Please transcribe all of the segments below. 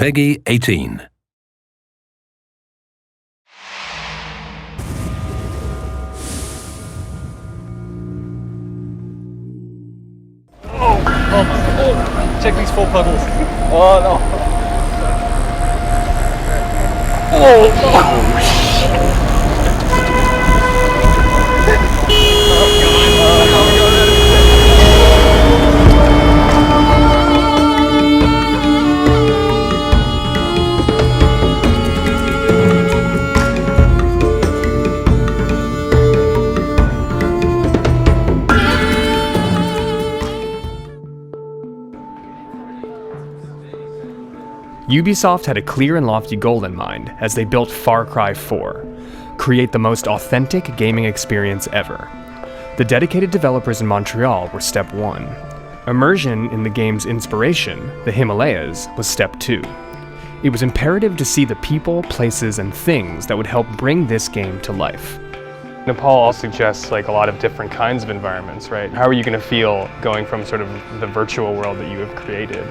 Peggy 18. Oh, check these 4 puddles. Oh no. Oh. Ubisoft had a clear and lofty goal in mind as they built Far Cry 4, create the most authentic gaming experience ever. The dedicated developers in Montreal were step 1. Immersion in the game's inspiration, the Himalayas, was step 2. It was imperative to see the people, places, and things that would help bring this game to life. Nepal also suggests like a lot of different kinds of environments, right? How are you going to feel going from sort of the virtual world that you have created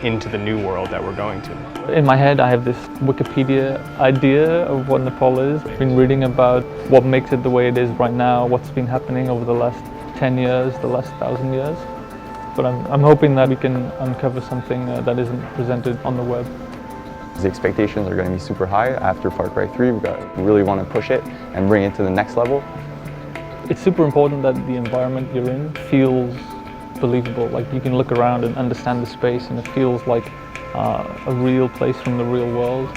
into the new world that we're going to? In my head, I have this Wikipedia idea of what Nepal is. I've been reading about what makes it the way it is right now, what's been happening over the last 10 years, the last 1,000 years. But I'm hoping that we can uncover something that isn't presented on the web. The expectations are going to be super high. After Far Cry 3, we really want to push it and bring it to the next level. It's super important that the environment you're in feels believable. Like you can look around and understand the space and it feels like a real place from the real world.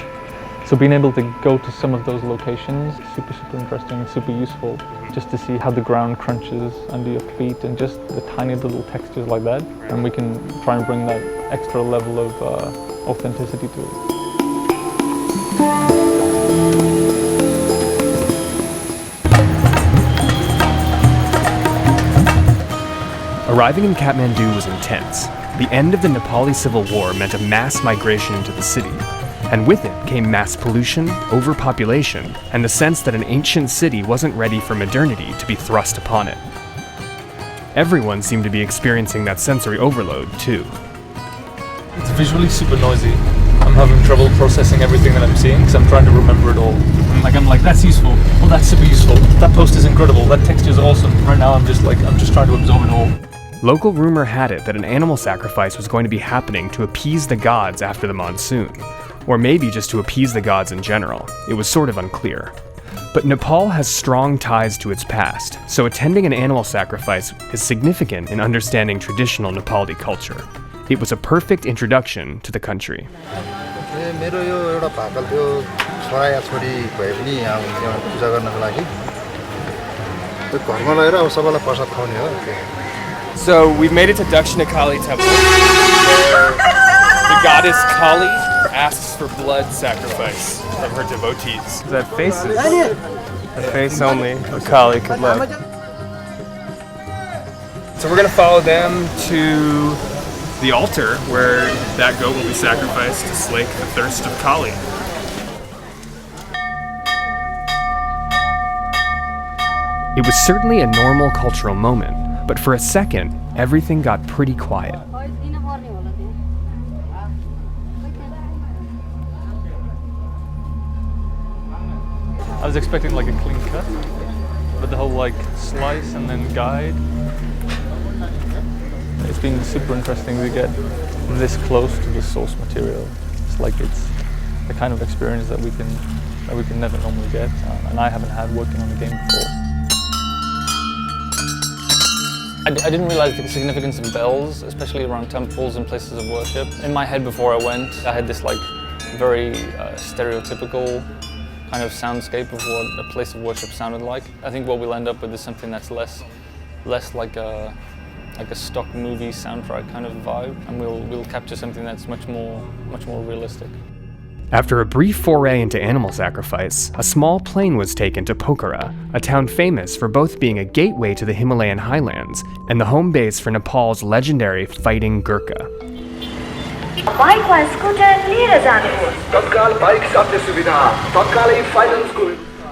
So being able to go to some of those locations is super interesting and super useful, just to see how the ground crunches under your feet and just the tiny little textures like that. And we can try and bring that extra level of authenticity to it. Arriving in Kathmandu was intense. The end of the Nepali Civil War meant a mass migration into the city, and with it came mass pollution, overpopulation, and the sense that an ancient city wasn't ready for modernity to be thrust upon it. Everyone seemed to be experiencing that sensory overload, too. It's visually super noisy. I'm having trouble processing everything that I'm seeing because I'm trying to remember it all. I'm like, that's useful. Oh, that's super useful. That post is incredible. That texture is awesome. Right now, I'm just trying to absorb it all. Local rumor had it that an animal sacrifice was going to be happening to appease the gods after the monsoon, or maybe just to appease the gods in general. It was sort of unclear. But Nepal has strong ties to its past, so attending an animal sacrifice is significant in understanding traditional Nepali culture. It was a perfect introduction to the country. So we've made it to Dakshina Kali Temple, where the goddess Kali asks for blood sacrifice from her devotees. That face is the face only a Kali could love. So we're gonna follow them to the altar where that goat will be sacrificed to slake the thirst of Kali. It was certainly a normal cultural moment, but for a second, everything got pretty quiet. I was expecting like a clean cut, but the whole like slice and then guide. It's been super interesting to get this close to the source material. It's like it's the kind of experience that we can never normally get, and I haven't had working on the game before. I didn't realize the significance of bells, especially around temples and places of worship. In my head before I went, I had this like very stereotypical kind of soundscape of what a place of worship sounded like. I think what we'll end up with is something that's less like a stock movie soundtrack kind of vibe, and we'll capture something that's much more realistic. After a brief foray into animal sacrifice, a small plane was taken to Pokhara, a town famous for both being a gateway to the Himalayan highlands and the home base for Nepal's legendary fighting Gurkha.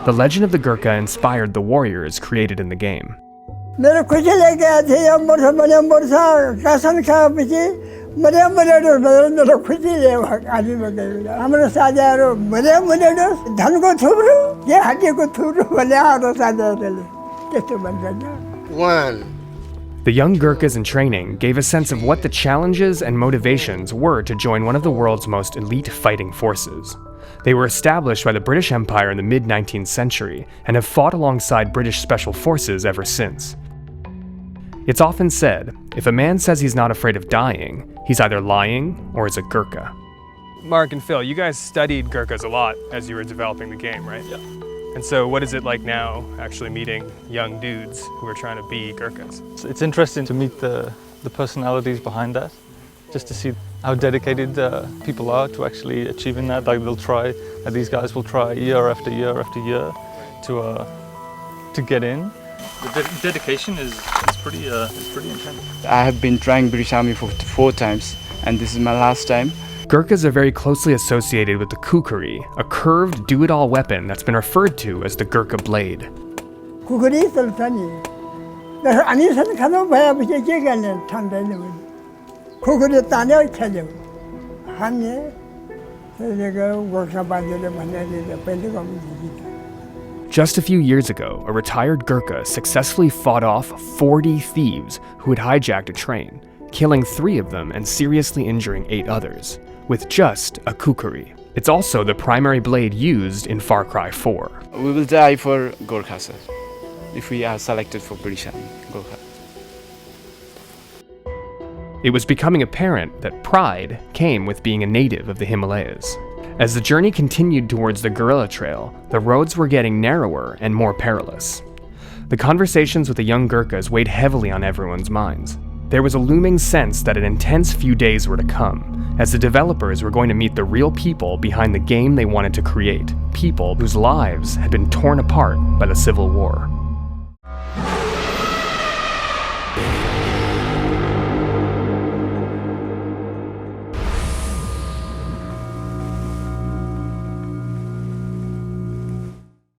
The legend of the Gurkha inspired the warriors created in the game. मरे खुसीले आदमी बगेर हाम्रो साझाहरू मरे धनको थुप्रो के हड्डीको थुप्रो भने हाम्रो साझाहरूले त्यस्तो भन्छ। The young Gurkhas in training gave a sense of what the challenges and motivations were to join one of the world's most elite fighting forces. They were established by the British Empire in the mid-19th century and have fought alongside British special forces ever since. It's often said, if a man says he's not afraid of dying, he's either lying or is a Gurkha. Mark and Phil, you guys studied Gurkhas a lot as you were developing the game, right? Yeah. And so what is it like now actually meeting young dudes who are trying to be Gurkhas? It's interesting to meet the personalities behind that, just to see how dedicated people are to actually achieving that. Like these guys will try year after year after year to get in. The dedication is pretty intense. I have been trying British Army for 4 times, and this is my last time. Gurkhas are very closely associated with the kukri, a curved do-it-all weapon that's been referred to as the Gurkha blade. कुकुरी चल्छ नि हामीसँग खानु भएपछि के गर्ने ठान्दैन भने कुकुरी तान्यो खेल्यो हान्ने त्यसले गोर्खा बाजेले भनेर पहिले गर्नु। Just a few years ago, a retired Gurkha successfully fought off 40 thieves who had hijacked a train, killing 3 of them and seriously injuring 8 others, with just a kukri. It's also the primary blade used in Far Cry 4. We will die for Gorkha, sir, if we are selected for British Army, Gorkha. It was becoming apparent that pride came with being a native of the Himalayas. As the journey continued towards the guerrilla trail, the roads were getting narrower and more perilous. The conversations with the young Gurkhas weighed heavily on everyone's minds. There was a looming sense that an intense few days were to come, as the developers were going to meet the real people behind the game they wanted to create, people whose lives had been torn apart by the Civil War.